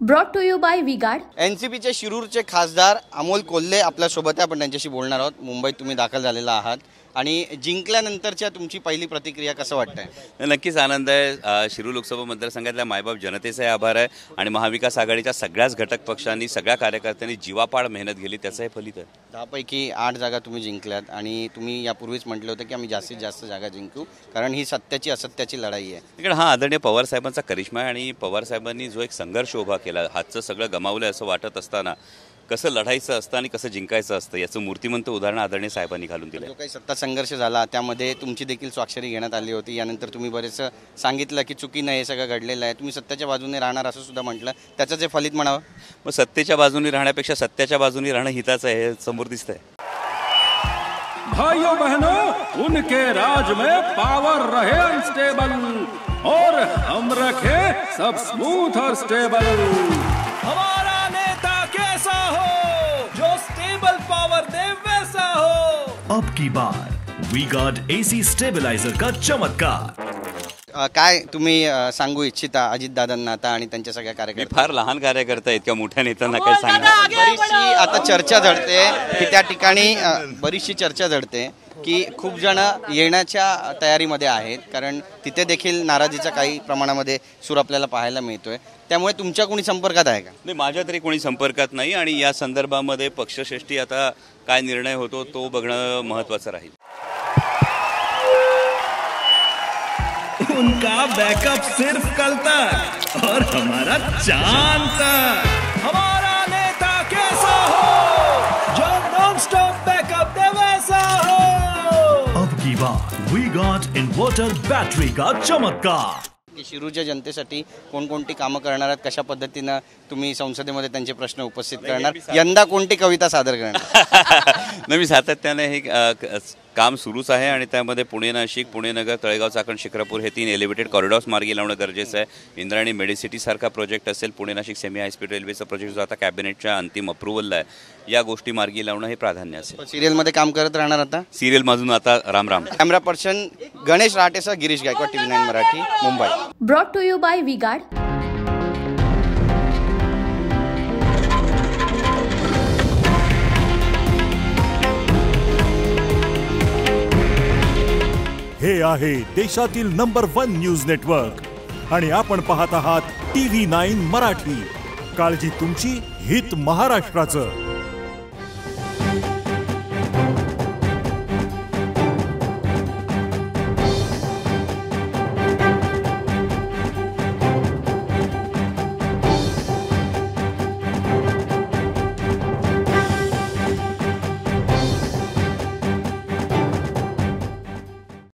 Brought to you by V-Guard. एनसीपीचे शिरूरचे खासदार अमोल कोल्हे आपल्या सोबत आहे। आपण त्यांच्याशी बोलणार आहोत। मुंबईत तुम्ही दाखल झालेला आहात आणि जिंकल्यानंतरच्या तुमची पहिली प्रतिक्रिया कसं वाटतंय? नक्कीच आनंद आहे। शिरूर लोकसभा मतदारसंघातल्या मायबाप जनतेचे आभार आहे आणि महाविकास आघाडीच्या सगळ्याच घटक पक्षांनी सगळ्या कार्यकर्त्यांनी जीवापाड मेहनत केली, त्याचं हे फलित आहे। 10 पैकी 8 जागा तुम्ही जिंकल्यात आणि तुम्ही यापूर्वीच म्हटलं होतं की आम्ही जास्तीत जास्त जागा जिंकू, कारण ही सत्याची असत्याची लढाई आहे। तिकडे हा आदरणीय पवार साहेबांचा करिश्मा आहे आणि पवार साहेबांनी जो एक संघर्ष उभा केला, हातचं सगळं गमावलं असं वाटत असताना कसं लढायचं असतं आणि कसं जिंकायचं असतं याचं मूर्तिमंत उदाहरण आदरणीय साहेबांनी घालून दिलं। जो काही सत्ता संघर्ष झाला त्यामध्ये तुमची देखील स्वाक्षरी घेण्यात आली होती। यानंतर तुम्ही बरेच सांगितलं की चुकीनं हे सगळं घडलेलं आहे, तुम्ही सत्याच्या बाजूने राहणार असं सुद्धा म्हटलं, त्याचं जे फलित म्हणावं। मग सत्तेच्या बाजूने राहण्यापेक्षा सत्याच्या बाजूने राहणं हिताचं आहे, समोर दिसतंय। भाइयों बहनों, उनके राज में पावर रहे अनस्टेबल और हम रखे सब स्मूथ और स्टेबल। हमारा नेता कैसा हो जो स्टेबल पावर दे वैसा हो। अब की बार वी गार्ड एसी स्टेबलाइजर का चमत्कार। काय तुम्ही सांगू इच्छिता अजितदादांना आता आणि त्यांच्या सगळ्या मी कार्यकर्त्यांना? फार लहान कार्यकर्ता इतक्या मोठ्या नेत्यांना काय सांगणार। बरीचशी आता चर्चा झडते की त्या ठिकाणी बरीचशी चर्चा झडते की खूप जण येण्याच्या तयारीमध्ये आहेत, कारण तिथे देखील नाराजीचा काही प्रमाणामध्ये सूर आपल्याला पाहायला मिळतोय। त्यामुळे तुमच्या कोणी संपर्कात आहे का? नाही, माझ्या तरी कोणी संपर्कात नाही आणि या संदर्भामध्ये पक्षश्रेष्ठी आता काय निर्णय होतो तो बघणं महत्त्वाचं राहील। उनका बैकअप सिर्फ कल तक और हमारा चांद तक। हमारा नेता कैसा हो जो नॉन स्टॉप बैकअप दे वैसा हो। अब की बार वी गॉट इन्वर्टर बैटरी का चमत्कार। शिरूरच्या जनतेसाठी कोणकोणती कामं करणार आहात, कशा पद्धतीनं तुम्ही संसदेमध्ये त्यांचे प्रश्न उपस्थित करणार, यंदा कोणती कविता सादर करणार? नाही, मी सातत्याने हे काम सुरूच आहे आणि त्यामध्ये पुणे नाशिक, पुणे नगर, तळेगाव चाकण, शिक्रापूर हे 3 एलिव्हेटेड कॉरिडॉर्स मार्गी लावणं गरजेचं आहे। इंद्रायणी मेडिसिटी सारखा प्रोजेक्ट असेल, पुणे नाशिक सेमी हायस्पीड रेल्वेचा प्रोजेक्ट जो आता कॅबिनेटच्या अंतिम अप्रुव्हलला आहे, या गोष्टी मार्गी लावणं हे प्राधान्य असेल। सिरियलमध्ये काम करत राहणार आता? सिरियल मधून आता राम राम। कॅमेरा पर्सन गणेश राहटेसह Girish Gaikwad, TV9 Marathi, Mumbai. Brought to you by V-Guard. हे आहे देशातील नंबर 1 न्यूज नेटवर्क आणि आपण पाहत आहात TV9 मराठी। काळजी तुमची, हित महाराष्ट्राचं।